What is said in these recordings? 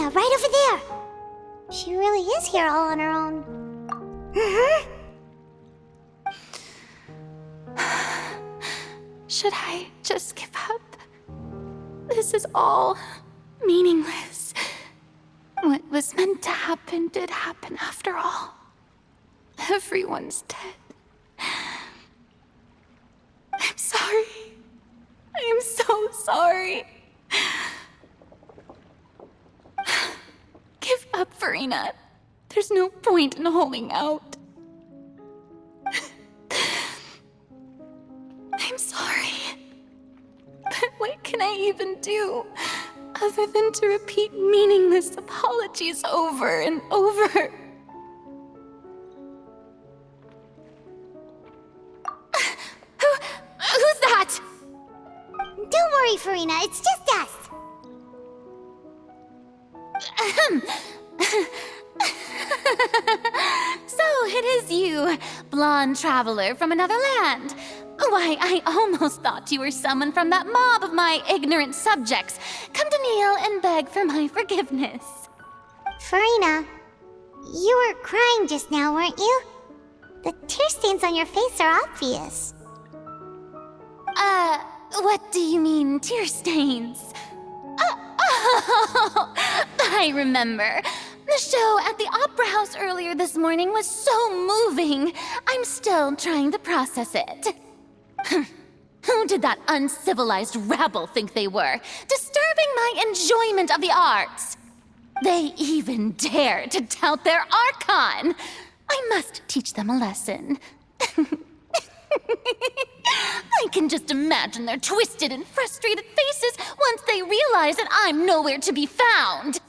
Farina, right over there. She really is here all on her own. Should I just give up? This is all meaningless. What was meant to happen did happen after all. Everyone's dead. I'm sorry. I am so sorry. Give up, Farina. There's no point in holding out. I'm sorry. But what can I even do other than to repeat meaningless apologies over and over? Who's that? Don't worry, Farina, it's just us. So it is you, blonde traveler from another land. Why, I almost thought you were someone from that mob of my ignorant subjects, come to kneel and beg for my forgiveness. Farina, you were crying just now, weren't you? The tear stains on your face are obvious. What do you mean, tear stains? Oh, I remember. The show at the Opera House earlier this morning was so moving. I'm still trying to process it. Who did that uncivilized rabble think they were, disturbing my enjoyment of the arts? They even dare to tout their archon. I must teach them a lesson. I can just imagine their twisted and frustrated faces once they realize that I'm nowhere to be found.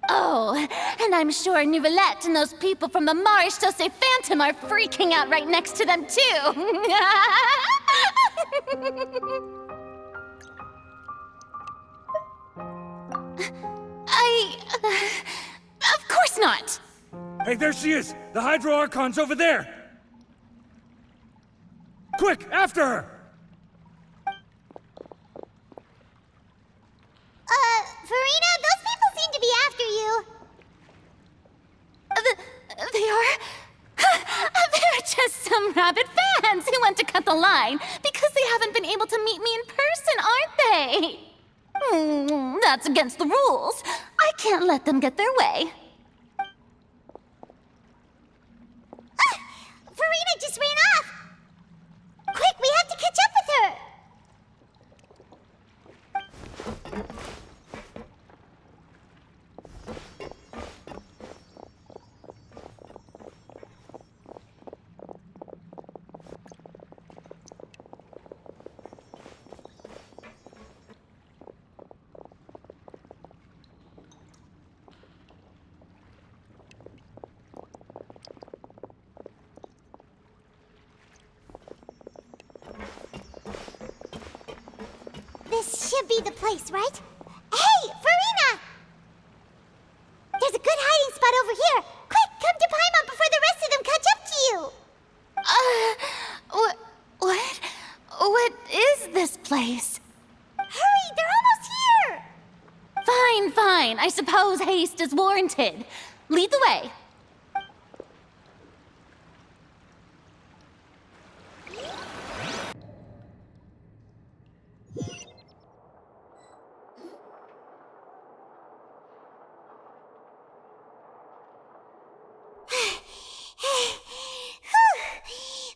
Oh, and I'm sure Nouvellette and those people from the Marish Chaussee Phantom are freaking out right next to them, too. Of course not. Hey, there she is! The Hydro Archon's over there! Quick, after her! Farina, those people seem to be after you. They are? They're just some rabid fans who want to cut the line because they haven't been able to meet me in person, aren't they? That's against the rules. I can't let them get their way. Farina just ran off. Quick, we have to catch up with her. This should be the place, right? Hey, Farina! There's a good hiding spot over here. Quick, come to Paimon before the rest of them catch up to you. What is this place? Hurry, they're almost here. Fine. I suppose haste is warranted. Lead the way.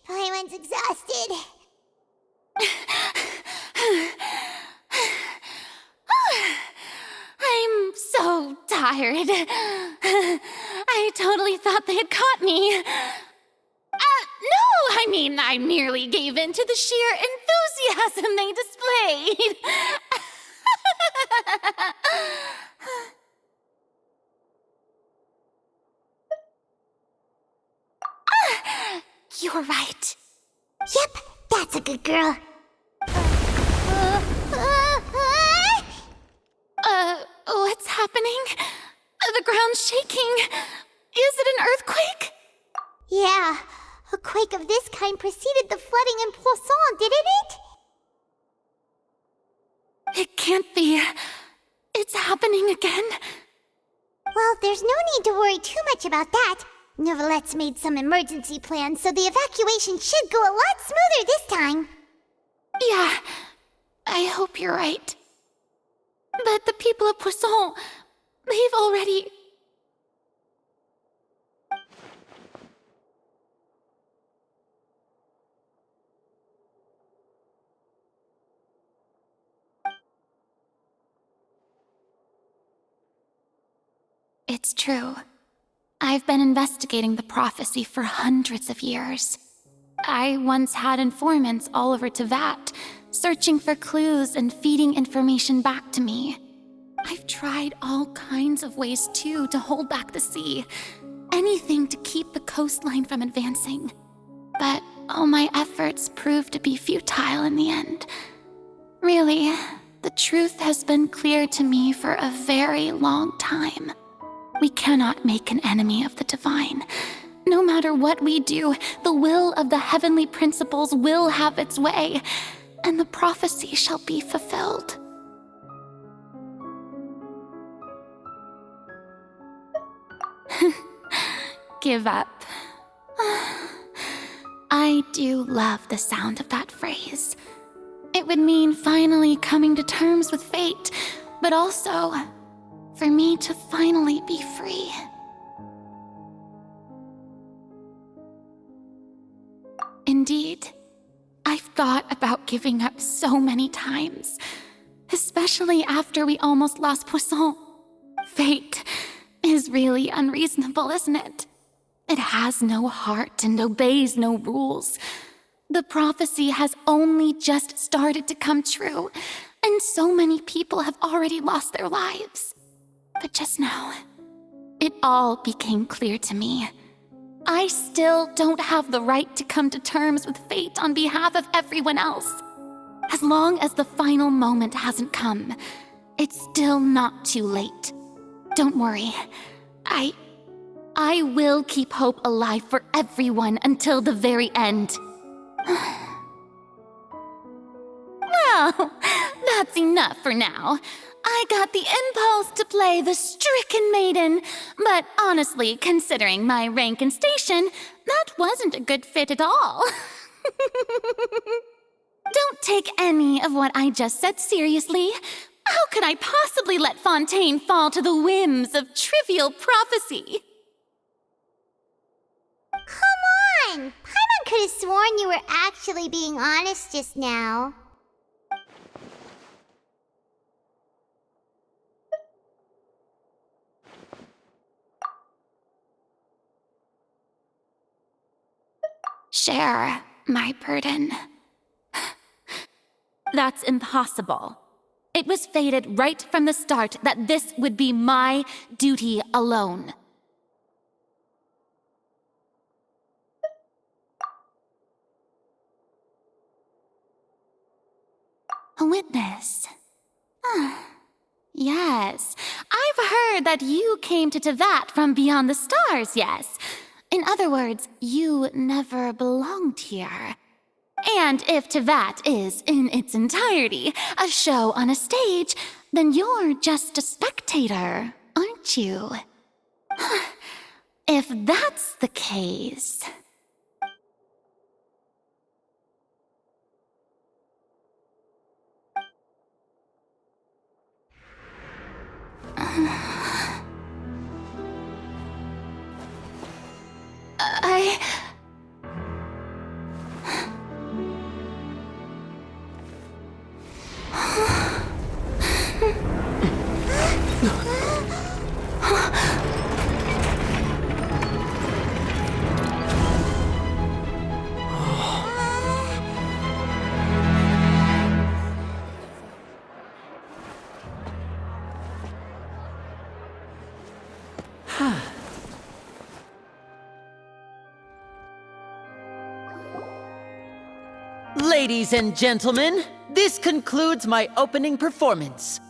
Paimon's exhausted. I'm so tired. I totally thought they had caught me. No, I mean, I merely gave in to the sheer enthusiasm they displayed. You're right. Yep, that's a good girl. What's happening? The ground's shaking. Is it an earthquake? Yeah, a quake of this kind preceded the flooding in Poisson, didn't it? It can't be. It's happening again. Well, there's no need to worry too much about that. Neverlette's made some emergency plans, so the evacuation should go a lot smoother this time. Yeah, I hope you're right. But the people of Poisson, they've already... It's true. I've been investigating the prophecy for hundreds of years. I once had informants all over Tevat, searching for clues and feeding information back to me. I've tried all kinds of ways, too, to hold back the sea. Anything to keep the coastline from advancing. But all my efforts proved to be futile in the end. Really, the truth has been clear to me for a very long time. We cannot make an enemy of the divine. No matter what we do, the will of the heavenly principles will have its way, and the prophecy shall be fulfilled. Give up. I do love the sound of that phrase. It would mean finally coming to terms with fate, but also for me to finally be free. Indeed, I've thought about giving up so many times, especially after we almost lost Poisson. Fate is really unreasonable, isn't it? It has no heart and obeys no rules. The prophecy has only just started to come true, and so many people have already lost their lives. But just now, it all became clear to me. I still don't have the right to come to terms with fate on behalf of everyone else. As long as the final moment hasn't come, it's still not too late. Don't worry. I will keep hope alive for everyone until the very end. Well, that's enough for now. I got the impulse to play the stricken maiden, but honestly, considering my rank and station, that wasn't a good fit at all. Don't take any of what I just said seriously. How could I possibly let Fontaine fall to the whims of trivial prophecy? Come on! Paimon could have sworn you were actually being honest just now. Share my burden. That's impossible. It was fated right from the start that this would be my duty alone. A witness. Yes, I've heard that you came to Tevat from beyond the stars, yes. In other words, you never belonged here. And if Tevat is, in its entirety, a show on a stage, then you're just a spectator, aren't you? If that's the case... Ladies and gentlemen, this concludes my opening performance.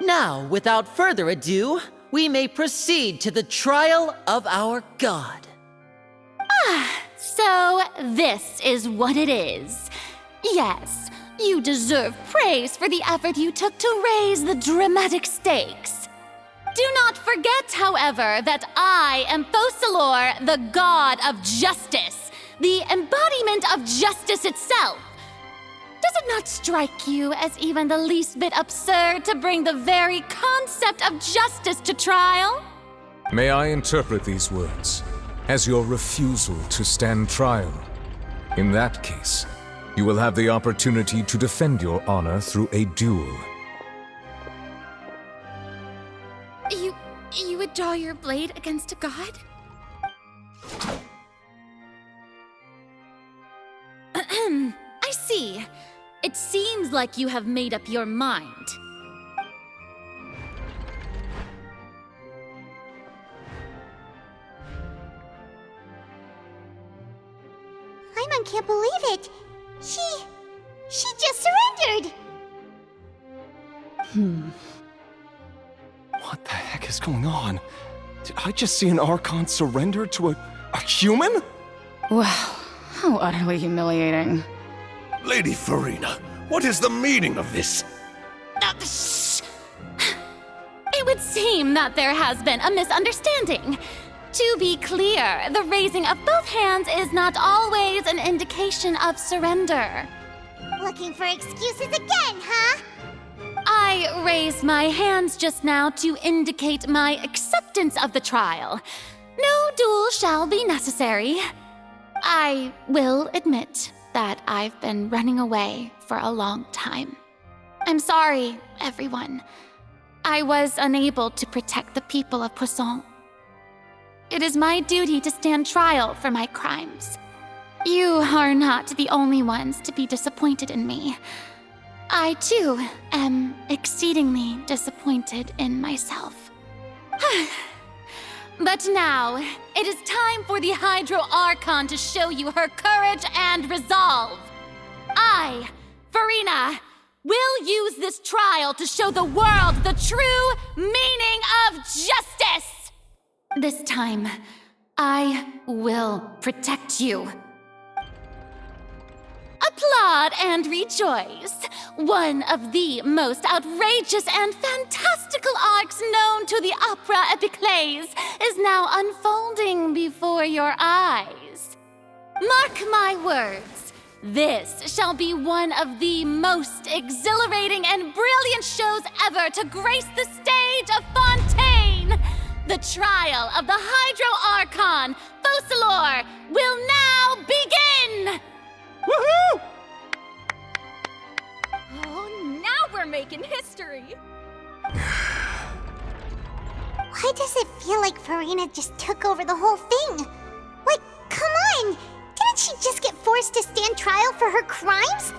Now, without further ado, we may proceed to the trial of our god. So this is what it is. Yes, you deserve praise for the effort you took to raise the dramatic stakes. Do not forget, however, that I am Focalor, the god of justice, the embodiment of justice itself. Does it not strike you as even the least bit absurd to bring the very concept of justice to trial? May I interpret these words as your refusal to stand trial? In that case, you will have the opportunity to defend your honor through a duel. You would draw your blade against a god? I see. It seems like you have made up your mind. Paimon can't believe it. She just surrendered. What the heck is going on? Did I just see an Archon surrender to a human? Wow, how utterly humiliating. Lady Farina, what is the meaning of this? Shh! It would seem that there has been a misunderstanding. To be clear, the raising of both hands is not always an indication of surrender. Looking for excuses again, huh? I raised my hands just now to indicate my acceptance of the trial. No duel shall be necessary. I will admit that I've been running away for a long time. I'm sorry, everyone. I was unable to protect the people of Poisson. It is my duty to stand trial for my crimes. You are not the only ones to be disappointed in me. I, too, am exceedingly disappointed in myself. But now, it is time for the Hydro Archon to show you her courage and resolve. I, Farina, will use this trial to show the world the true meaning of justice! This time, I will protect you. Applaud and rejoice! One of the most outrageous and fantastical arcs known to the opera epiclese is now unfolding before your eyes. Mark my words, this shall be one of the most exhilarating and brilliant shows ever to grace the stage of Fontaine! The trial of the Hydro Archon, Focalor, will now begin! Woohoo! Oh, now we're making history! Why does it feel like Farina just took over the whole thing? Like, come on! Didn't she just get forced to stand trial for her crimes?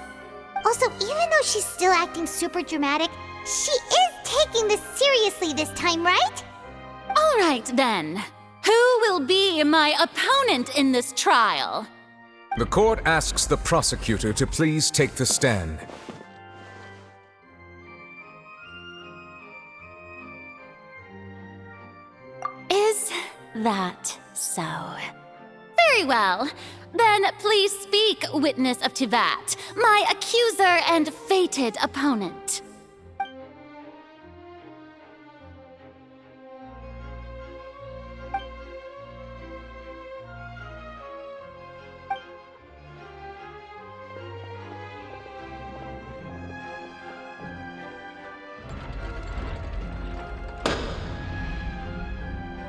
Also, even though she's still acting super dramatic, she is taking this seriously this time, right? All right, then. Who will be my opponent in this trial? The court asks the prosecutor to please take the stand. Is that so? Very well. Then please speak, witness of Tivat, my accuser and fated opponent.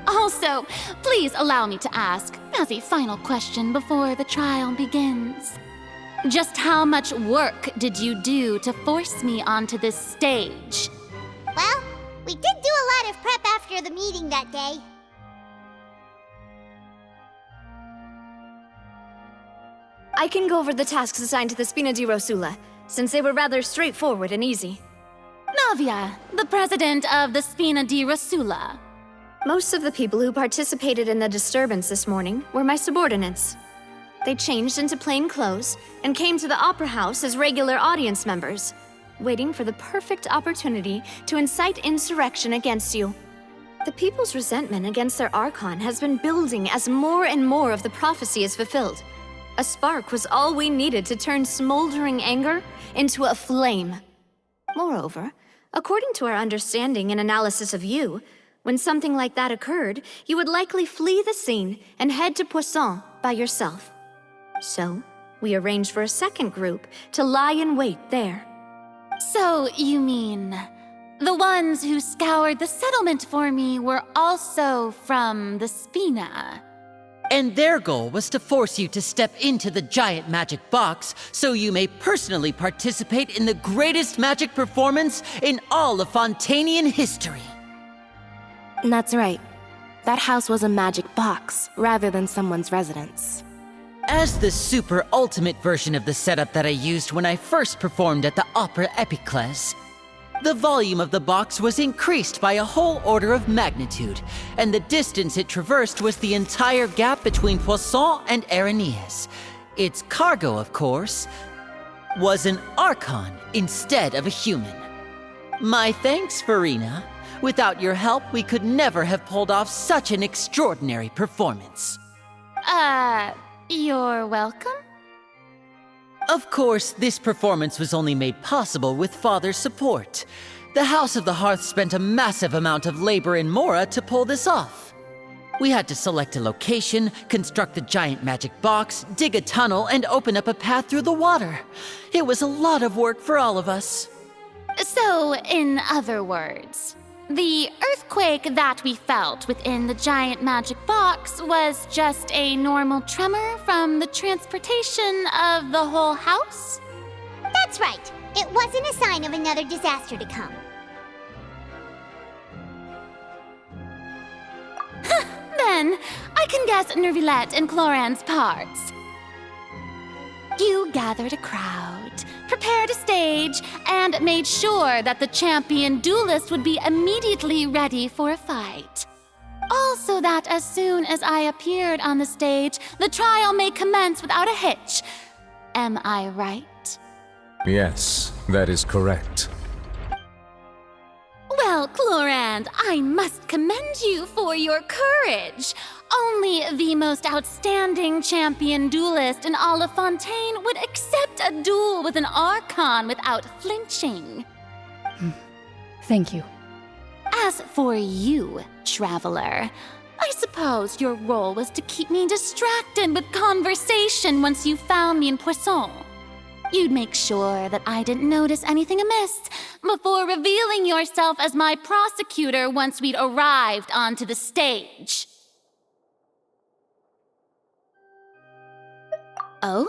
Also, please allow me to ask, as a final question before the trial begins. Just how much work did you do to force me onto this stage? Well, we did do a lot of prep after the meeting that day. I can go over the tasks assigned to the Spina di Rosula, since they were rather straightforward and easy. Navia, the president of the Spina di Rosula. Most of the people who participated in the disturbance this morning were my subordinates. They changed into plain clothes and came to the Opera House as regular audience members, waiting for the perfect opportunity to incite insurrection against you. The people's resentment against their Archon has been building as more and more of the prophecy is fulfilled. A spark was all we needed to turn smoldering anger into a flame. Moreover, according to our understanding and analysis of you, When something like that occurred, you would likely flee the scene and head to Poisson by yourself. So, we arranged for a second group to lie in wait there. So, you mean the ones who scoured the settlement for me were also from the Spina? And their goal was to force you to step into the giant magic box so you may personally participate in the greatest magic performance in all of Fontanian history. That's right. That house was a magic box, rather than someone's residence. As the super ultimate version of the setup that I used when I first performed at the Opera Epiclese, the volume of the box was increased by a whole order of magnitude, and the distance it traversed was the entire gap between Poisson and Araneas. Its cargo, of course, was an Archon instead of a human. My thanks, Farina. Without your help, we could never have pulled off such an extraordinary performance. You're welcome? Of course, this performance was only made possible with Father's support. The House of the Hearth spent a massive amount of labor in Mora to pull this off. We had to select a location, construct the giant magic box, dig a tunnel, and open up a path through the water. It was a lot of work for all of us. So, in other words, the earthquake that we felt within the giant magic box was just a normal tremor from the transportation of the whole house? That's right. It wasn't a sign of another disaster to come. Then, I can guess Nervillette and Cloran's parts. You gathered a crowd, prepared a stage, and made sure that the champion duelist would be immediately ready for a fight. Also that as soon as I appeared on the stage, the trial may commence without a hitch. Am I right? Yes, that is correct. Well, Clorand, I must commend you for your courage. Only the most outstanding champion duelist in all of Fontaine would accept a duel with an Archon without flinching. Thank you. As for you, Traveler, I suppose your role was to keep me distracted with conversation once you found me in Poisson. You'd make sure that I didn't notice anything amiss before revealing yourself as my prosecutor once we'd arrived onto the stage. Oh?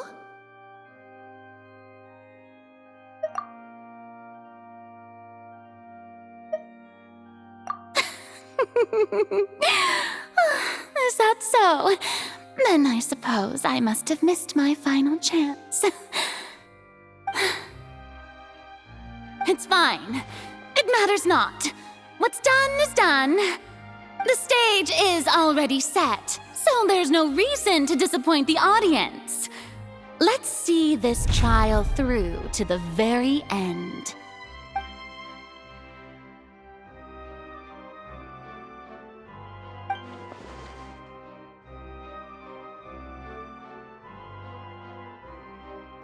Is that so? Then I suppose I must have missed my final chance. It's fine. It matters not. What's done is done. The stage is already set, so there's no reason to disappoint the audience. Let's see this trial through to the very end.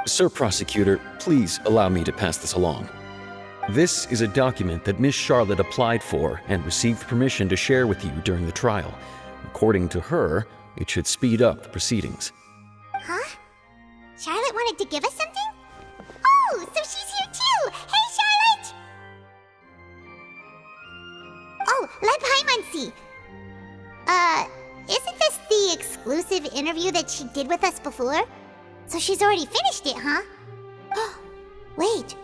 Sir Prosecutor, please allow me to pass this along. This is a document that Miss Charlotte applied for and received permission to share with you during the trial. According to her, it should speed up the proceedings. Huh? Charlotte wanted to give us something? Oh, so she's here too! Hey, Charlotte! Oh, let Paimon see. Isn't this the exclusive interview that she did with us before? So she's already finished it, huh? Wait,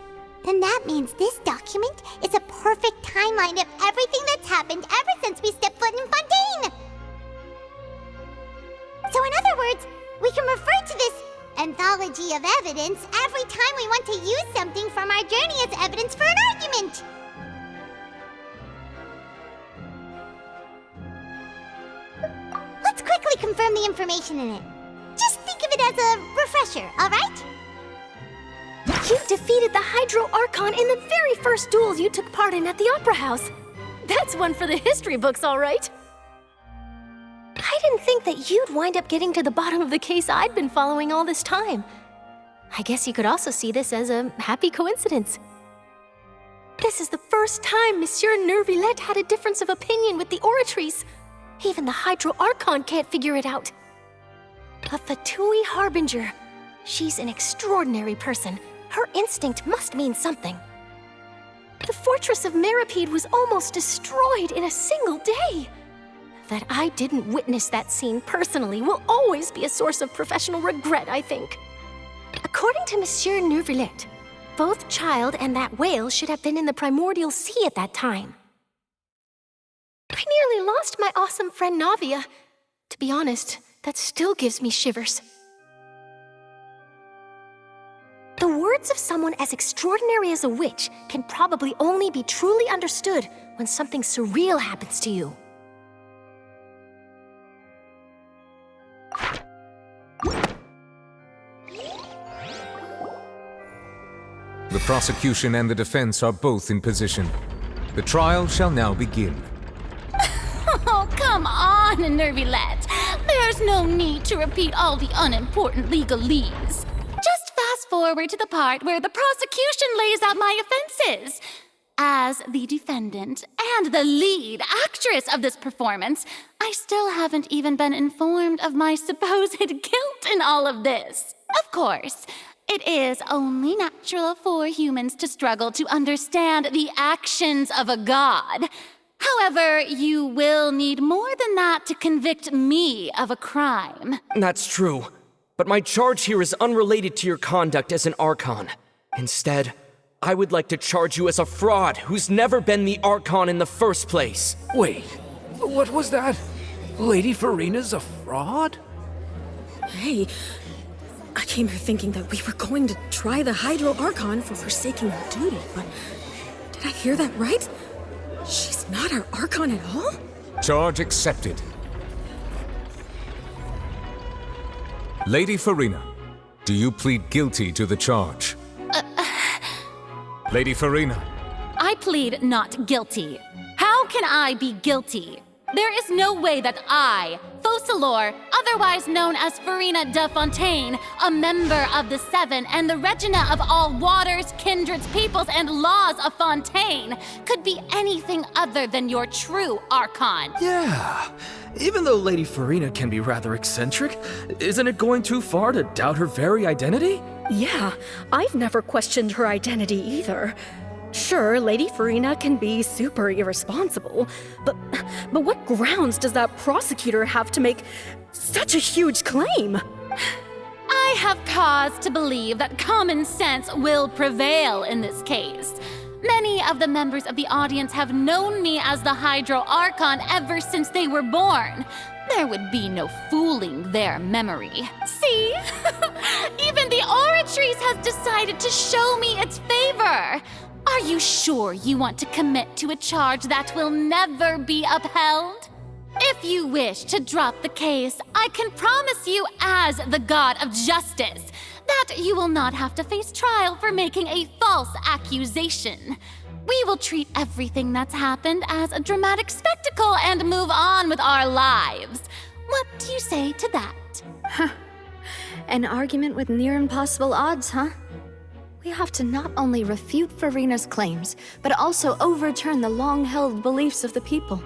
then that means this document is a perfect timeline of everything that's happened ever since we stepped foot in Fontaine! So in other words, we can refer to this anthology of evidence every time we want to use something from our journey as evidence for an argument! Let's quickly confirm the information in it. Just think of it as a refresher, alright? You defeated the Hydro Archon in the very first duels you took part in at the Opera House. That's one for the history books, all right. I didn't think that you'd wind up getting to the bottom of the case I'd been following all this time. I guess you could also see this as a happy coincidence. This is the first time Monsieur Nervillette had a difference of opinion with the Oratrice. Even the Hydro Archon can't figure it out. A Fatui Harbinger. She's an extraordinary person. Her instinct must mean something. The fortress of Meripede was almost destroyed in a single day. That I didn't witness that scene personally will always be a source of professional regret, I think. According to Monsieur Nervillette, both Child and that whale should have been in the primordial sea at that time. I nearly lost my awesome friend Navia. To be honest, that still gives me shivers. The words of someone as extraordinary as a witch can probably only be truly understood when something surreal happens to you. The prosecution and the defense are both in position. The trial shall now begin. Oh, come on, Nervillette. There's no need to repeat all the unimportant legalese. Just fast forward to the part where the prosecution lays out my offenses. As the defendant and the lead actress of this performance, I still haven't even been informed of my supposed guilt in all of this. Of course, it is only natural for humans to struggle to understand the actions of a god. However, you will need more than that to convict me of a crime. That's true. But my charge here is unrelated to your conduct as an Archon. Instead, I would like to charge you as a fraud who's never been the Archon in the first place. Wait, what was that? Lady Farina's a fraud? Hey, I came here thinking that we were going to try the Hydro Archon for forsaking her duty, but did I hear that right? She's not our Archon at all? Charge accepted. Lady Farina, do you plead guilty to the charge? Lady Farina. I plead not guilty. How can I be guilty? There is no way that I, Focalor, otherwise known as Farina de Fontaine, a member of the Seven and the Regina of all waters, kindreds, peoples, and laws of Fontaine, could be anything other than your true Archon. Yeah. Even though Lady Farina can be rather eccentric, isn't it going too far to doubt her very identity? Yeah, I've never questioned her identity either. Sure, Lady Farina can be super irresponsible, but what grounds does that prosecutor have to make such a huge claim? I have cause to believe that common sense will prevail in this case. Many of the members of the audience have known me as the Hydro Archon ever since they were born. There would be no fooling their memory. See? Even the Oratrice has decided to show me its favor. Are you sure you want to commit to a charge that will never be upheld? If you wish to drop the case, I can promise you as the God of Justice that you will not have to face trial for making a false accusation. We will treat everything that's happened as a dramatic spectacle and move on with our lives. What do you say to that? An argument with near impossible odds, huh? We have to not only refute Farina's claims, but also overturn the long-held beliefs of the people.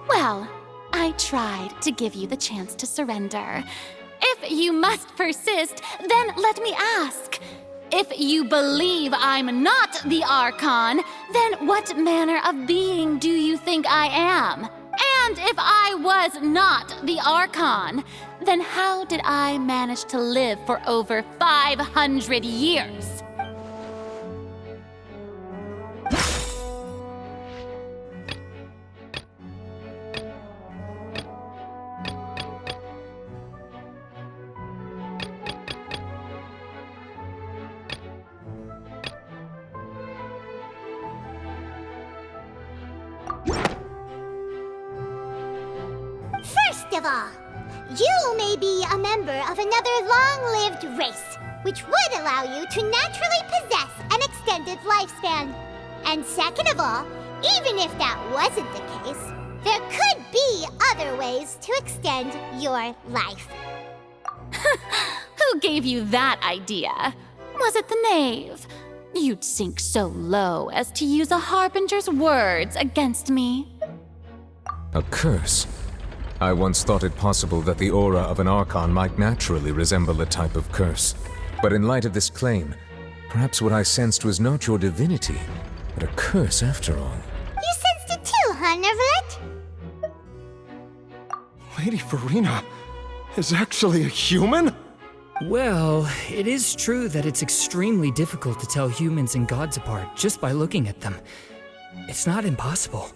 Well, I tried to give you the chance to surrender. If you must persist, then let me ask. If you believe I'm not the Archon, then what manner of being do you think I am? And if I was not the Archon, then how did I manage to live for over 500 years? First of all, you may be a member of another long-lived race, which would allow you to naturally possess an extended lifespan. And second of all, even if that wasn't the case, there could be other ways to extend your life. Who gave you that idea? Was it the knave? You'd sink so low as to use a harbinger's words against me. A curse? I once thought it possible that the aura of an Archon might naturally resemble a type of curse. But in light of this claim, perhaps what I sensed was not your divinity, but a curse after all. You sensed it too, huh, Neverlet? Lady Farina is actually a human? Well, it is true that it's extremely difficult to tell humans and gods apart just by looking at them. It's not impossible.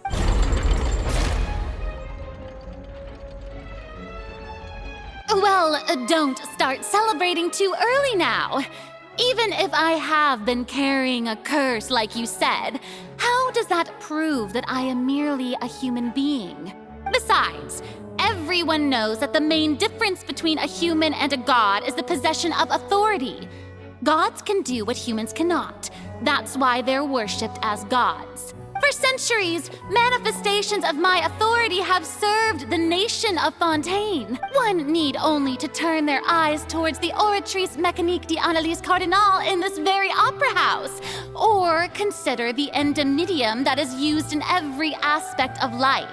Well, don't start celebrating too early now. Even if I have been carrying a curse like you said, how does that prove that I am merely a human being? Besides, everyone knows that the main difference between a human and a god is the possession of authority. Gods can do what humans cannot. That's why they're worshipped as gods. For centuries, manifestations of my authority have served the nation of Fontaine. One need only to turn their eyes towards the Oratrice Mécanique d'Analyse Cardinal in this very opera house, or consider the indemnitium that is used in every aspect of life.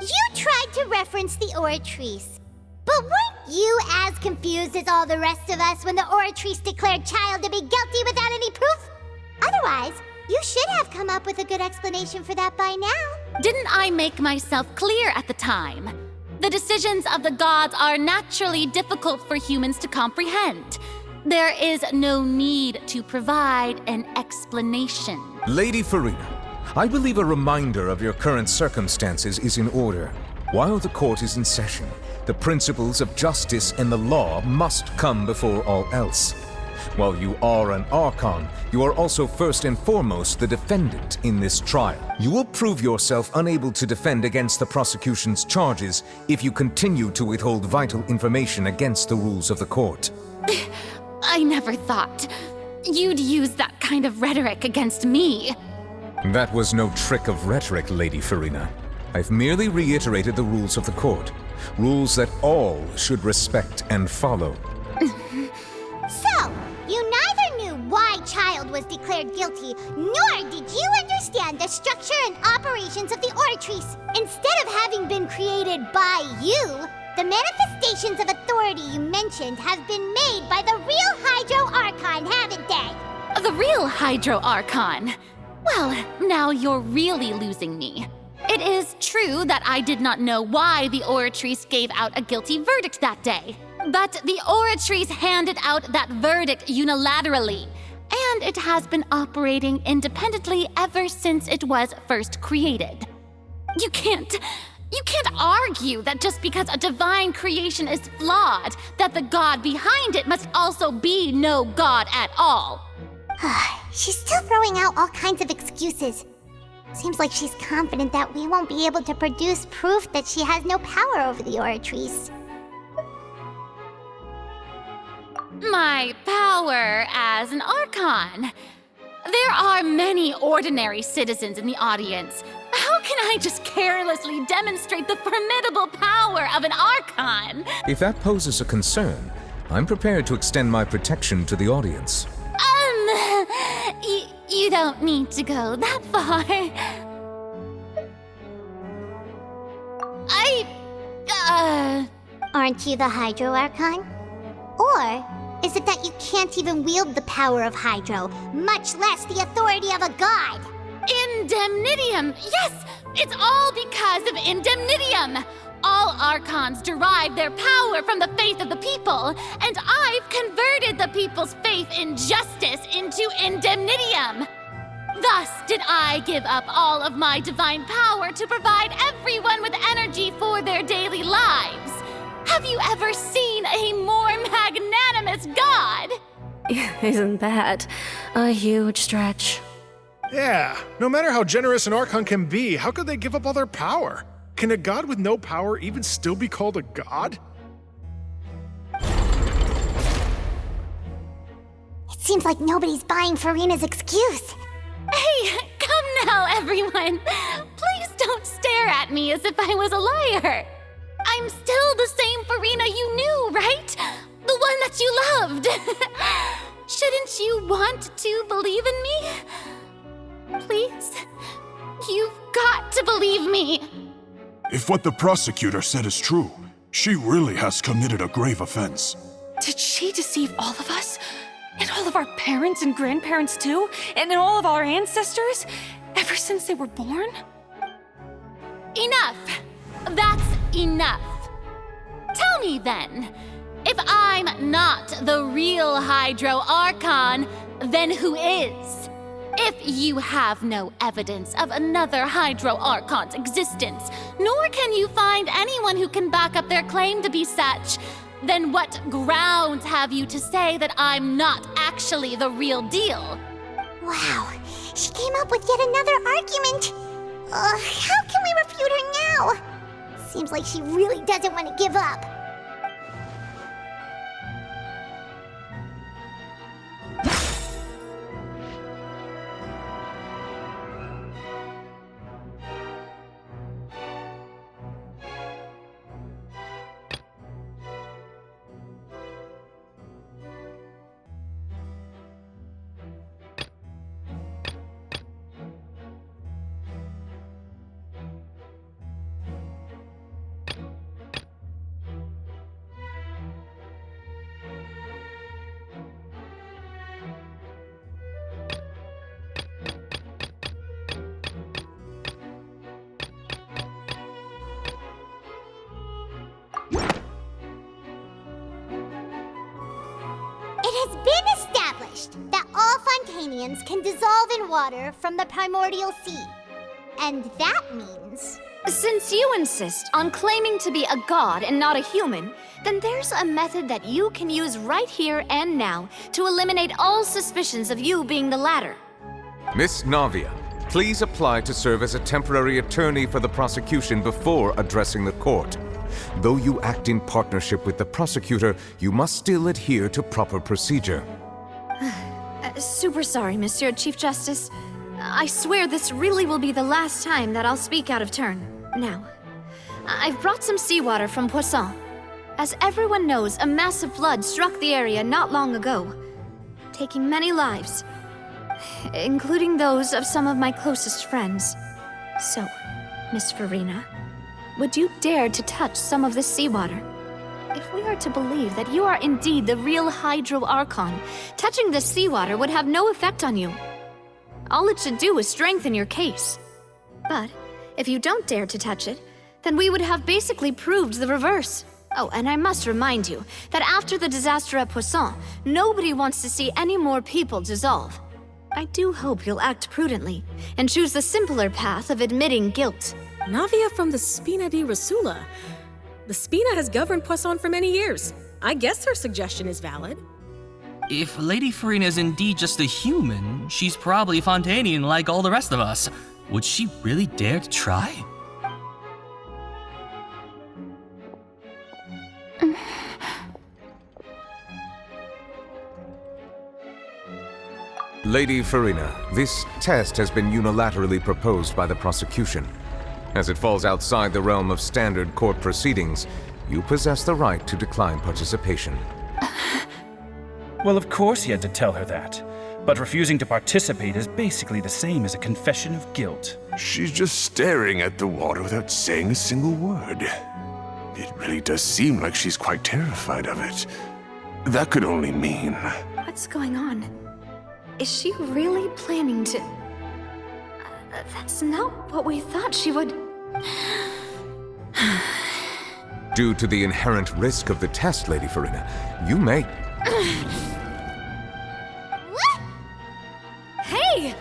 You tried to reference the Oratrice. But weren't you as confused as all the rest of us when the Oratrice declared Child to be guilty without any proof? Otherwise, you should have come up with a good explanation for that by now. Didn't I make myself clear at the time? The decisions of the gods are naturally difficult for humans to comprehend. There is no need to provide an explanation. Lady Farina, I believe a reminder of your current circumstances is in order. While the court is in session, the principles of justice and the law must come before all else. While you are an Archon, you are also first and foremost the defendant in this trial. You will prove yourself unable to defend against the prosecution's charges if you continue to withhold vital information against the rules of the court. I never thought you'd use that kind of rhetoric against me. That was no trick of rhetoric, Lady Farina. I've merely reiterated the rules of the court. Rules that all should respect and follow. So, you neither knew why Child was declared guilty, nor did you understand the structure and operations of the Oratrice. Instead of having been created by you, the manifestations of authority you mentioned have been made by the real Hydro Archon, haven't they? The real Hydro Archon? Well, now you're really losing me. It is true that I did not know why the Oratrice gave out a guilty verdict that day. But the Oratrice handed out that verdict unilaterally, and it has been operating independently ever since it was first created. You can't argue that just because a divine creation is flawed, that the god behind it must also be no god at all. She's still throwing out all kinds of excuses. Seems like she's confident that we won't be able to produce proof that she has no power over the Oratrice. My power as an Archon. There are many ordinary citizens in the audience. How can I just carelessly demonstrate the formidable power of an Archon? If that poses a concern, I'm prepared to extend my protection to the audience. You don't need to go that far. Aren't you the Hydro Archon? Or is it that you can't even wield the power of Hydro, much less the authority of a god? Indemnitium! Yes! It's all because of Indemnitium! All Archons derive their power from the faith of the people, and I've converted the people's faith in justice into Indemnitium! Thus did I give up all of my divine power to provide everyone with energy for their daily lives. Have you ever seen a more magnanimous god? Isn't that a huge stretch? Yeah, no matter how generous an Archon can be, how could they give up all their power? Can a god with no power even still be called a god? It seems like nobody's buying Farina's excuse. Hey, come now, everyone. Please don't stare at me as if I was a liar. I'm still the same Farina you knew, right? The one that you loved. Shouldn't you want to believe in me? Please? You've got to believe me. If what the prosecutor said is true, she really has committed a grave offense. Did she deceive all of us? And all of our parents and grandparents too? And all of our ancestors? Ever since they were born? Enough! That's enough. Tell me then, if I'm not the real Hydro Archon, then who is? If you have no evidence of another Hydro Archon's existence, nor can you find anyone who can back up their claim to be such, then what grounds have you to say that I'm not actually the real deal? Wow, she came up with yet another argument. How can we refute her now? Seems like she really doesn't want to give up. It has been established that all Fontanians can dissolve in water from the primordial sea. And that means... Since you insist on claiming to be a god and not a human, then there's a method that you can use right here and now to eliminate all suspicions of you being the latter. Miss Navia, please apply to serve as a temporary attorney for the prosecution before addressing the court. Though you act in partnership with the prosecutor, you must still adhere to proper procedure. Super sorry, Monsieur Chief Justice. I swear this really will be the last time that I'll speak out of turn. Now, I've brought some seawater from Poisson. As everyone knows, a massive flood struck the area not long ago, taking many lives, including those of some of my closest friends. So, Miss Farina, would you dare to touch some of this seawater? If we are to believe that you are indeed the real Hydro Archon, touching this seawater would have no effect on you. All it should do is strengthen your case. But if you don't dare to touch it, then we would have basically proved the reverse. Oh, and I must remind you that after the disaster at Poisson, nobody wants to see any more people dissolve. I do hope you'll act prudently and choose the simpler path of admitting guilt. Navia from the Spina di Rasula. The Spina has governed Poisson for many years. I guess her suggestion is valid. If Lady Farina is indeed just a human, she's probably Fontanian like all the rest of us. Would she really dare to try? Lady Farina, this test has been unilaterally proposed by the prosecution. As it falls outside the realm of standard court proceedings, you possess the right to decline participation. Well, of course he had to tell her that. But refusing to participate is basically the same as a confession of guilt. She's just staring at the water without saying a single word. It really does seem like she's quite terrified of it. That could only mean... What's going on? Is she really planning to... That's not what we thought she would... Due to the inherent risk of the test, Lady Farina, you may... What? Hey!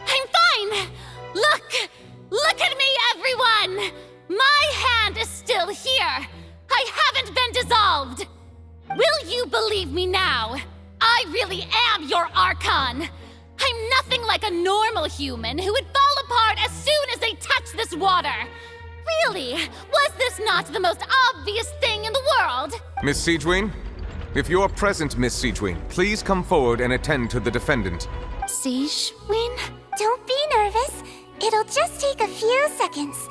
I'm fine! Look at me, everyone! My hand is still here! I haven't been dissolved! Will you believe me now? I really am your Archon! I'm nothing like a normal human who would fall apart as soon as they touch this water! Really? Was this not the most obvious thing in the world? Miss Siegewien? If you are present, Miss Siegewien, please come forward and attend to the defendant. Siegewien? Don't be nervous. It'll just take a few seconds.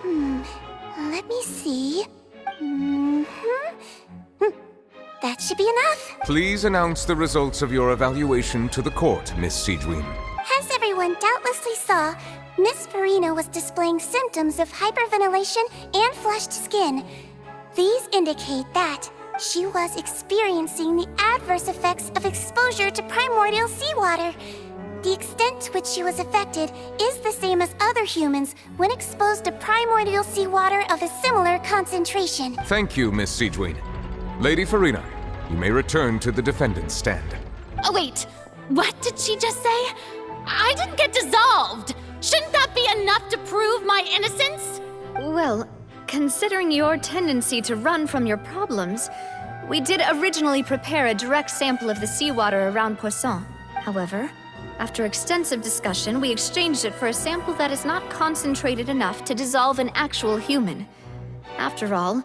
Let me see. That should be enough. Please announce the results of your evaluation to the court, Miss Siegewien. As everyone doubtlessly saw, Miss Farina was displaying symptoms of hyperventilation and flushed skin. These indicate that she was experiencing the adverse effects of exposure to primordial seawater. The extent to which she was affected is the same as other humans when exposed to primordial seawater of a similar concentration. Thank you, Miss Siegewien. Lady Farina, you may return to the defendant's stand. Oh, wait. What did she just say? I didn't get dissolved. Shouldn't that be enough to prove my innocence? Well, considering your tendency to run from your problems, we did originally prepare a direct sample of the seawater around Poisson. However, after extensive discussion, we exchanged it for a sample that is not concentrated enough to dissolve an actual human. After all,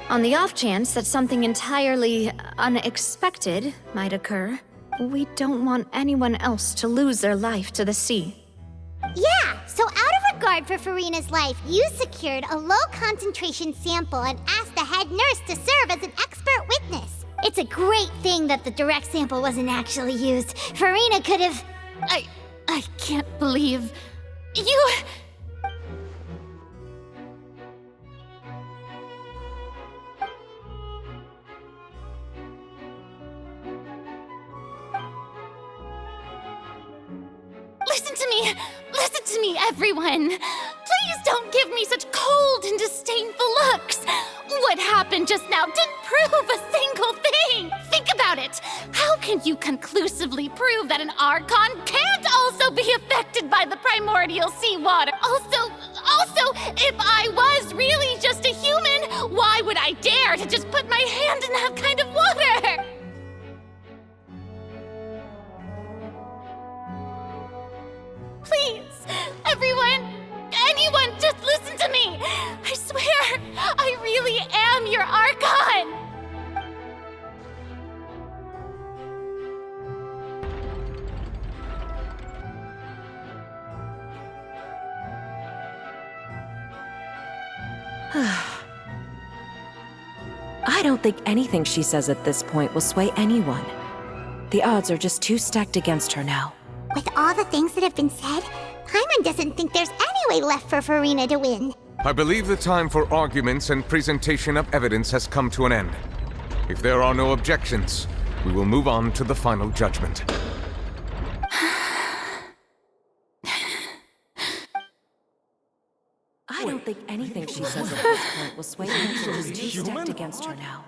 on the off chance that something entirely unexpected might occur, we don't want anyone else to lose their life to the sea. Yeah, so out of regard for Farina's life, you secured a low-concentration sample and asked the head nurse to serve as an expert witness. It's a great thing that the direct sample wasn't actually used. Farina could have... I can't believe... You... Listen to me, everyone! Please don't give me such cold and disdainful looks! What happened just now didn't prove a single thing! Think about it! How can you conclusively prove that an Archon can't also be affected by the primordial seawater? Also, if I was really just a human, why would I dare to just put my hand in that kind of water? Please, everyone, anyone, just listen to me! I swear, I really am your Archon! I don't think anything she says at this point will sway anyone. The odds are just too stacked against her now. With all the things that have been said, Paimon doesn't think there's any way left for Farina to win. I believe the time for arguments and presentation of evidence has come to an end. If there are no objections, we will move on to the final judgment. I don't think anything she says at this point will sway anyone. She's too stacked against her now.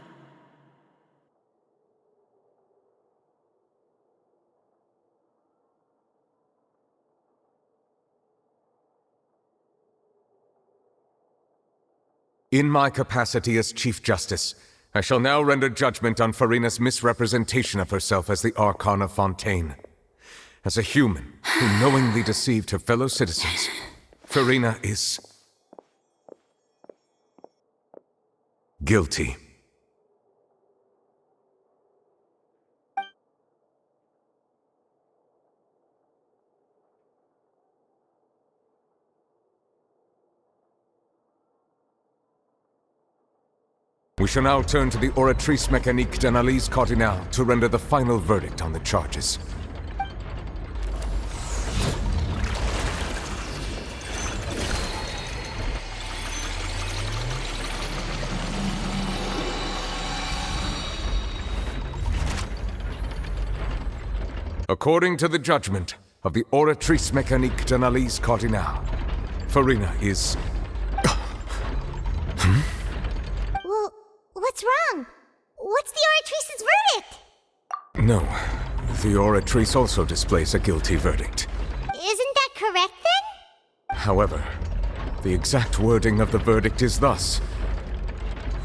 In my capacity as Chief Justice, I shall now render judgment on Farina's misrepresentation of herself as the Archon of Fontaine. As a human who knowingly deceived her fellow citizens, Farina is... guilty. We shall now turn to the Oratrice Mécanique d'Analyse Cardinale to render the final verdict on the charges. According to the judgment of the Oratrice Mécanique d'Analyse Cardinale, Farina is... Well, what's wrong? What's the Oratrice's verdict? No, the Oratrice also displays a guilty verdict. Isn't that correct then? However, the exact wording of the verdict is thus: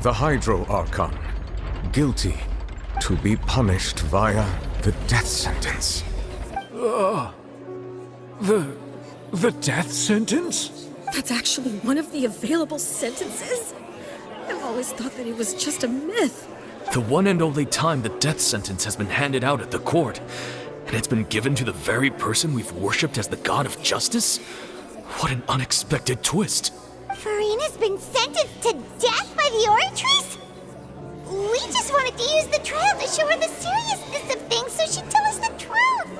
the Hydro Archon, guilty To be punished via the death sentence. The death sentence? That's actually one of the available sentences? I've always thought that it was just a myth. The one and only time the death sentence has been handed out at the court, and it's been given to the very person we've worshipped as the god of justice? What an unexpected twist. Farina's been sentenced to death by the Oratrice? We just wanted to use the trial to show her the seriousness of things so she'd tell us the truth.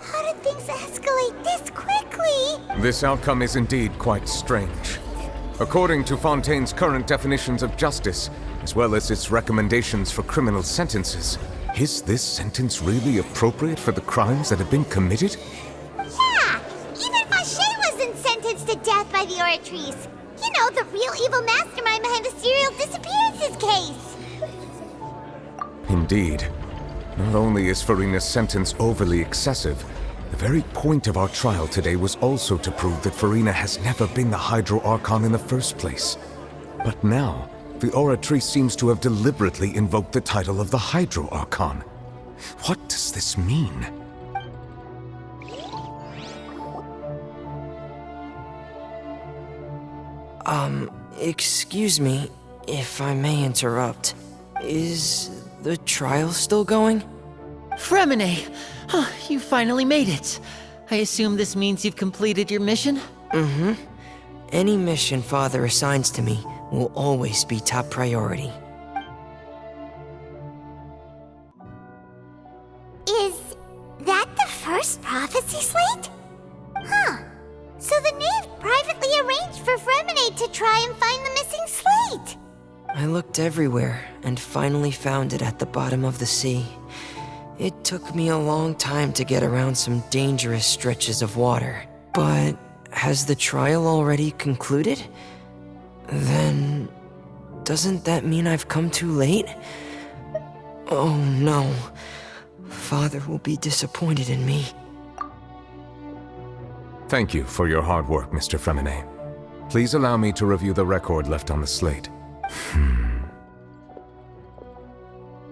How did things escalate this quickly? This outcome is indeed quite strange. According to Fontaine's current definitions of justice, as well as its recommendations for criminal sentences, is this sentence really appropriate for the crimes that have been committed? Yeah! Even Masquerade wasn't sentenced to death by the Oratrice. You know, the real evil mastermind behind the serial disappearances case. Indeed. Not only is Farina's sentence overly excessive, the very point of our trial today was also to prove that Farina has never been the Hydro Archon in the first place. But now, the Oratrice seems to have deliberately invoked the title of the Hydro Archon. What does this mean? Excuse me, if I may interrupt. Is the trial still going? Fremine! You finally made it. I assume this means you've completed your mission? Mm-hmm. Any mission Father assigns to me will always be top priority. Is that the first prophecy slate? Huh. So the knave privately arranged for Fremine to try and find the missing slate. I looked everywhere and finally found it at the bottom of the sea. It took me a long time to get around some dangerous stretches of water. But has the trial already concluded? Then doesn't that mean I've come too late? Oh no. Father will be disappointed in me. Thank you for your hard work, Mr. Fremine. Please allow me to review the record left on the slate.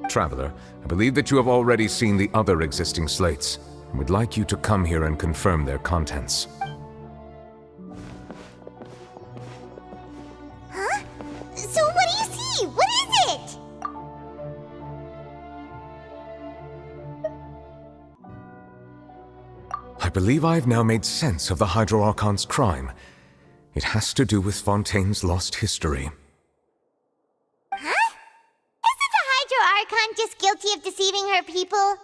Traveler, I believe that you have already seen the other existing slates, and would like you to come here and confirm their contents. Huh? So what do you see? What is it? I believe I've now made sense of the Hydro Archon's crime. It has to do with Fontaine's lost history. Archon just guilty of deceiving her people?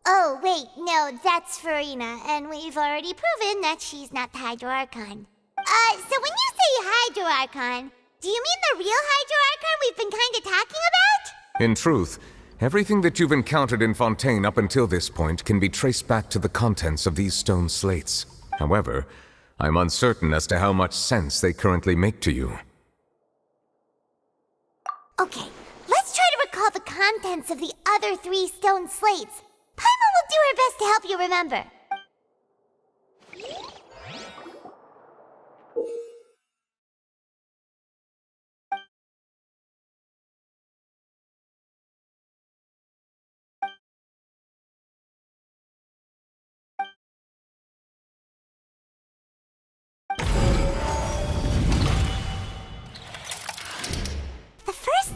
Oh, wait, no, that's Farina, and we've already proven that she's not the Hydro Archon. So when you say Hydro Archon, do you mean the real Hydro Archon we've been kinda talking about? In truth, everything that you've encountered in Fontaine up until this point can be traced back to the contents of these stone slates. However, I'm uncertain as to how much sense they currently make to you. Okay. Let's try to recall the contents of the other 3 stone slates. Paimon will do her best to help you remember.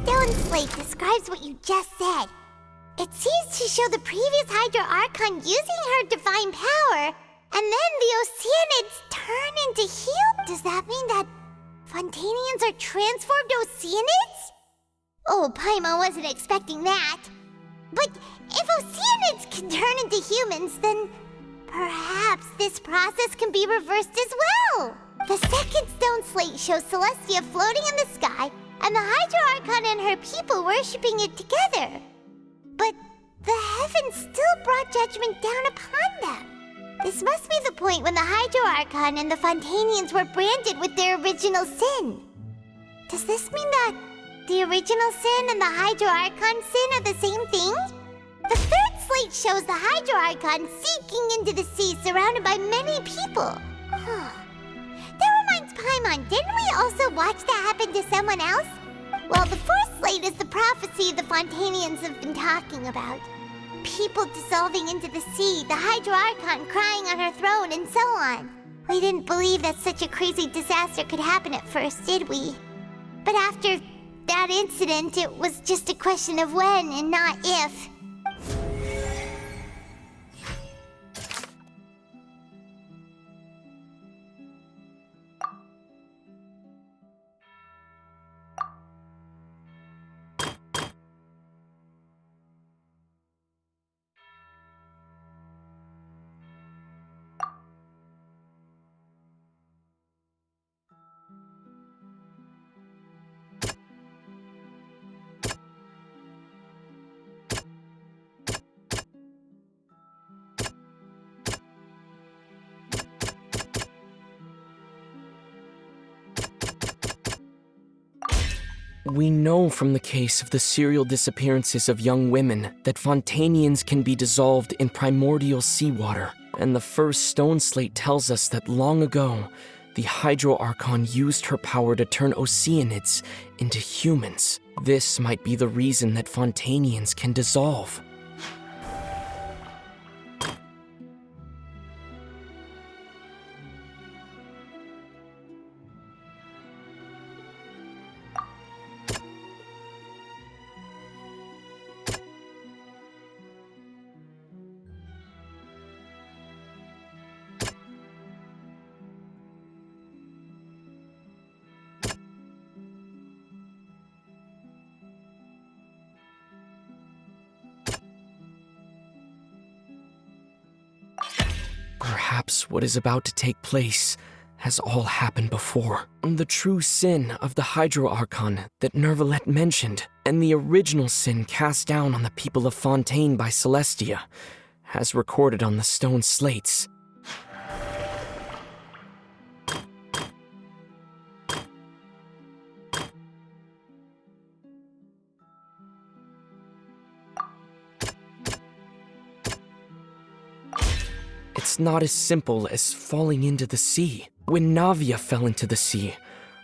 Stone slate describes what you just said. It seems to show the previous Hydro Archon using her divine power, and then the Oceanids turn into Does that mean that Fontanians are transformed Oceanids? Oh, Paimon wasn't expecting that. But if Oceanids can turn into humans, then perhaps this process can be reversed as well. The second stone slate shows Celestia floating in the sky, and the Hydro Archon and her people worshipping it together. But the heavens still brought judgment down upon them. This must be the point when the Hydro Archon and the Fontanians were branded with their original sin. Does this mean that the original sin and the Hydro Archon sin are the same thing? The third slate shows the Hydro Archon sinking into the sea surrounded by many people. That reminds Paimon, didn't we also watch that happen to someone else? Well, the fourth slate is the prophecy the Fontanians have been talking about. People dissolving into the sea, the Hydro Archon crying on her throne, and so on. We didn't believe that such a crazy disaster could happen at first, did we? But after that incident, it was just a question of when and not if. We know from the case of the serial disappearances of young women that Fontanians can be dissolved in primordial seawater, and the first stone slate tells us that long ago, the Hydro Archon used her power to turn Oceanids into humans. This might be the reason that Fontanians can dissolve. Perhaps what is about to take place has all happened before. The true sin of the Hydro Archon that Nervalette mentioned, and the original sin cast down on the people of Fontaine by Celestia, as recorded on the stone slates. It's not as simple as falling into the sea. When Navia fell into the sea,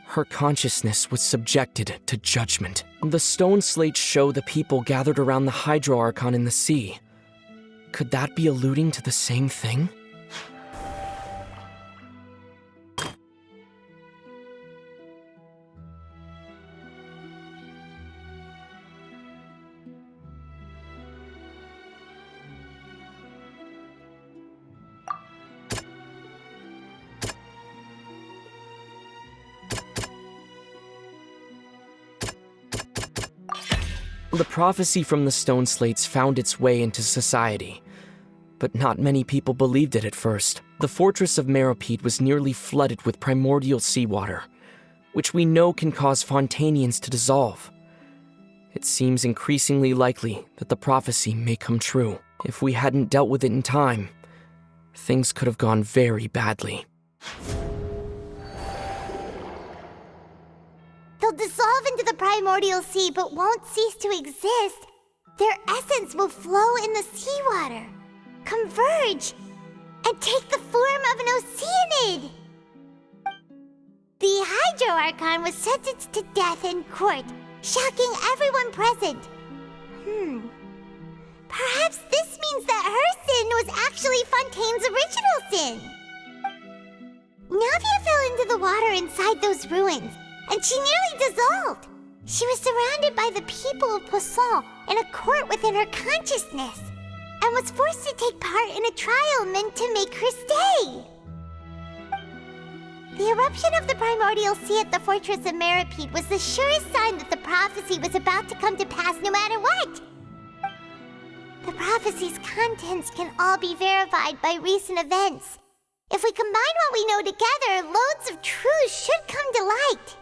her consciousness was subjected to judgment. The stone slates show the people gathered around the Hydro Archon in the sea. Could that be alluding to the same thing? The prophecy from the stone slates found its way into society, but not many people believed it at first. The fortress of Meropide was nearly flooded with primordial seawater, which we know can cause Fontanians to dissolve. It seems increasingly likely that the prophecy may come true. If we hadn't dealt with it in time, things could have gone very badly. They'll dissolve into the primordial sea but won't cease to exist. Their essence will flow in the seawater, converge, and take the form of an Oceanid. The Hydro Archon was sentenced to death in court, shocking everyone present. Perhaps this means that her sin was actually Fontaine's original sin. Navia fell into the water inside those ruins, and she nearly dissolved. She was surrounded by the people of Poisson in a court within her consciousness, and was forced to take part in a trial meant to make her stay. The eruption of the primordial sea at the fortress of Meropide was the surest sign that the prophecy was about to come to pass no matter what. The prophecy's contents can all be verified by recent events. If we combine what we know together, loads of truth should come to light.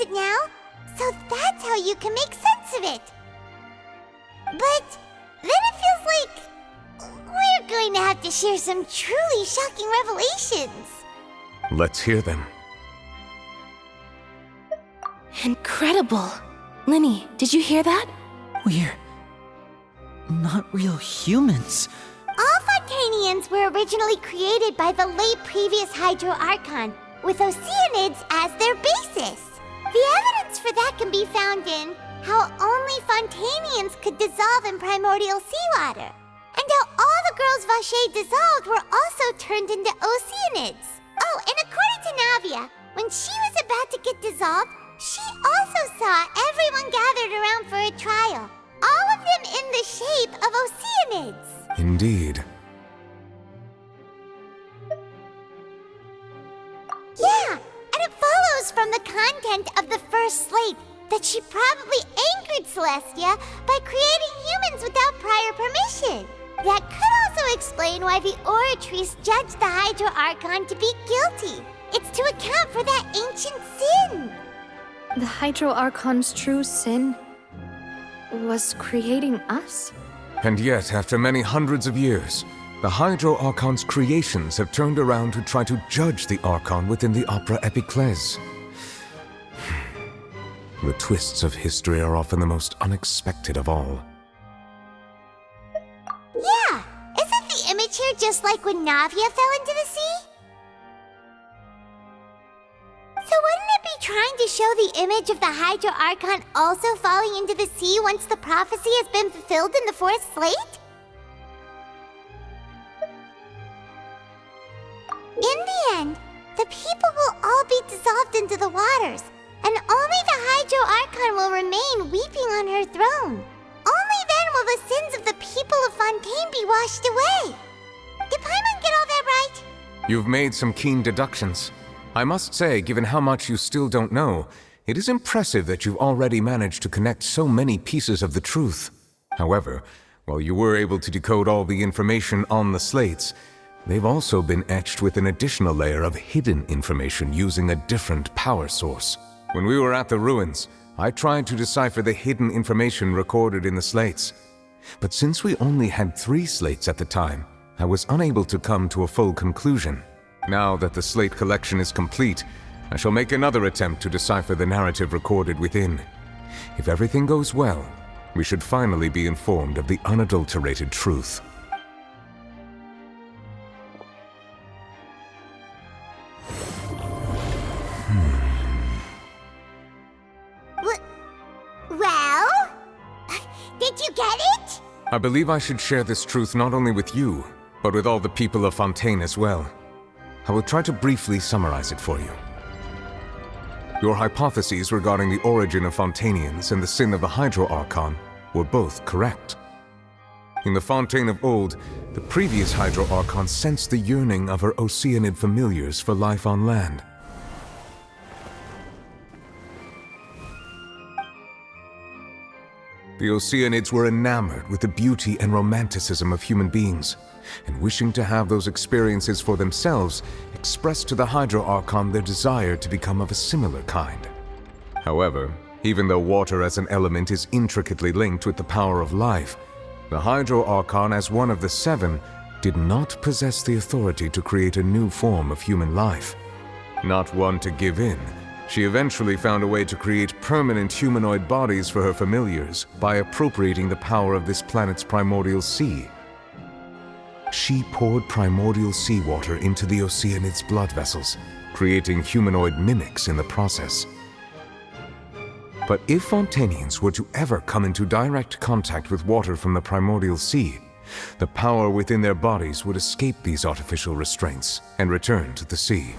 It now, so that's how you can make sense of it. But then it feels like we're going to have to share some truly shocking revelations. Let's hear them. Incredible! Linny, did you hear that? We're not real humans. All Fontanians were originally created by the late previous Hydro Archon, with Oceanids as their basis. The evidence for that can be found in how only Fontanians could dissolve in primordial seawater, and how all the girls Vacher dissolved were also turned into Oceanids. Oh, and according to Navia, when she was about to get dissolved, she also saw everyone gathered around for a trial, all of them in the shape of Oceanids. Indeed. Yeah, and it follows from the content of the first slate that she probably angered Celestia by creating humans without prior permission. That could also explain why the Oratrice judged the Hydro Archon to be guilty. It's to account for that ancient sin. The Hydro Archon's true sin was creating us? And yet, after many hundreds of years, the Hydro Archon's creations have turned around to try to judge the Archon within the Opera Epiclese. The twists of history are often the most unexpected of all. Yeah, isn't the image here just like when Navia fell into the sea? So wouldn't it be trying to show the image of the Hydro Archon also falling into the sea once the prophecy has been fulfilled in the fourth slate? In the end, the people will all be dissolved into the waters, and only the Hydro Archon will remain weeping on her throne. Only then will the sins of the people of Fontaine be washed away. Did Paimon get all that right? You've made some keen deductions. I must say, given how much you still don't know, it is impressive that you've already managed to connect so many pieces of the truth. However, while you were able to decode all the information on the slates, they've also been etched with an additional layer of hidden information using a different power source. When we were at the ruins, I tried to decipher the hidden information recorded in the slates. But since we only had 3 slates at the time, I was unable to come to a full conclusion. Now that the slate collection is complete, I shall make another attempt to decipher the narrative recorded within. If everything goes well, we should finally be informed of the unadulterated truth. Well? Did you get it? I believe I should share this truth not only with you, but with all the people of Fontaine as well. I will try to briefly summarize it for you. Your hypotheses regarding the origin of Fontanians and the sin of the Hydro Archon were both correct. In the Fontaine of old, the previous Hydro Archon sensed the yearning of her Oceanid familiars for life on land. The Oceanids were enamored with the beauty and romanticism of human beings, and wishing to have those experiences for themselves, expressed to the Hydro Archon their desire to become of a similar kind. However, even though water as an element is intricately linked with the power of life, the Hydro Archon, as one of the 7, did not possess the authority to create a new form of human life. Not one to give in, she eventually found a way to create permanent humanoid bodies for her familiars by appropriating the power of this planet's primordial sea. She poured primordial seawater into the Oceanids' blood vessels, creating humanoid mimics in the process. But if Fontanians were to ever come into direct contact with water from the primordial sea, the power within their bodies would escape these artificial restraints and return to the sea.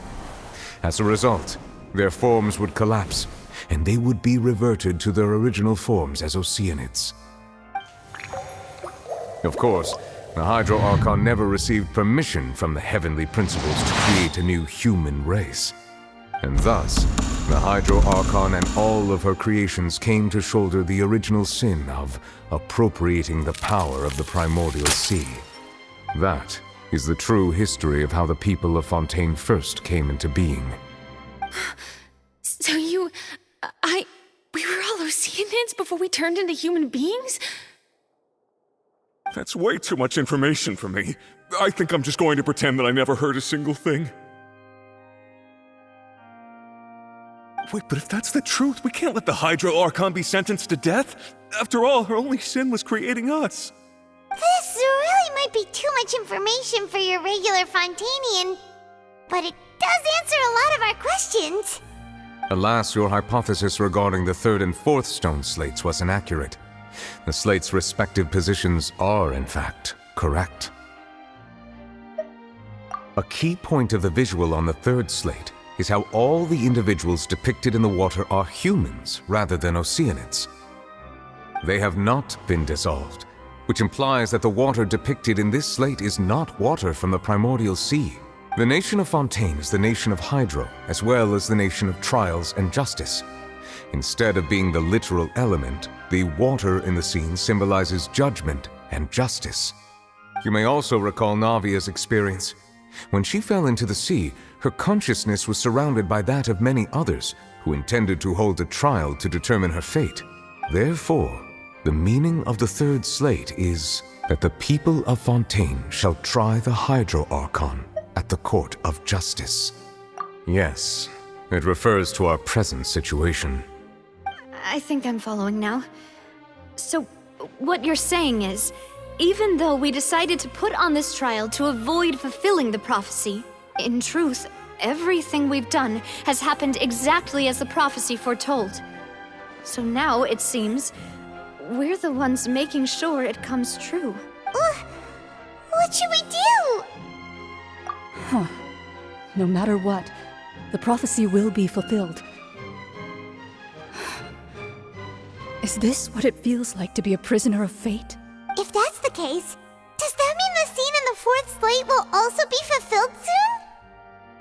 As a result, their forms would collapse, and they would be reverted to their original forms as Oceanids. Of course, the Hydro Archon never received permission from the heavenly principles to create a new human race. And thus, the Hydro Archon and all of her creations came to shoulder the original sin of appropriating the power of the primordial sea. That is the true history of how the people of Fontaine first came into being. So we were all Oceanids before we turned into human beings? That's way too much information for me. I think I'm just going to pretend that I never heard a single thing. Wait, but if that's the truth, we can't let the Hydro Archon be sentenced to death. After all, her only sin was creating us. This really might be too much information for your regular Fontanian, but it does answer a lot of our questions. Alas, your hypothesis regarding the third and fourth stone slates was inaccurate. The slates' respective positions are, in fact, correct. A key point of the visual on the third slate is how all the individuals depicted in the water are humans rather than Oceanids. They have not been dissolved, which implies that the water depicted in this slate is not water from the primordial sea. The nation of Fontaine is the nation of Hydro, as well as the nation of Trials and Justice. Instead of being the literal element, the water in the scene symbolizes judgment and justice. You may also recall Navia's experience. When she fell into the sea, her consciousness was surrounded by that of many others who intended to hold a trial to determine her fate. Therefore, the meaning of the third slate is that the people of Fontaine shall try the Hydro Archon at the Court of Justice. Yes, it refers to our present situation. I think I'm following now. So, what you're saying is, even though we decided to put on this trial to avoid fulfilling the prophecy, in truth, everything we've done has happened exactly as the prophecy foretold. So now, it seems, we're the ones making sure it comes true. What should we do? Huh. No matter what, the prophecy will be fulfilled. Is this what it feels like to be a prisoner of fate? If that's the case, does that mean the scene in the fourth slate will also be fulfilled soon?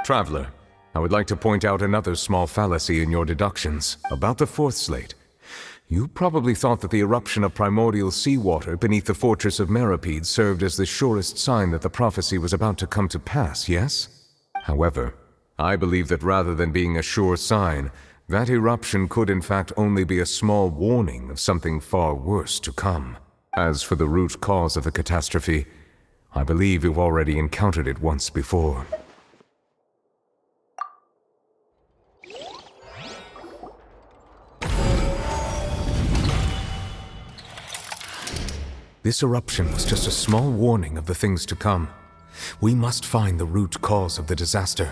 Traveler, I would like to point out another small fallacy in your deductions about the fourth slate. You probably thought that the eruption of primordial seawater beneath the fortress of Meripede served as the surest sign that the prophecy was about to come to pass, yes? However, I believe that rather than being a sure sign, that eruption could in fact only be a small warning of something far worse to come. As for the root cause of the catastrophe, I believe you've already encountered it once before. This eruption was just a small warning of the things to come. We must find the root cause of the disaster.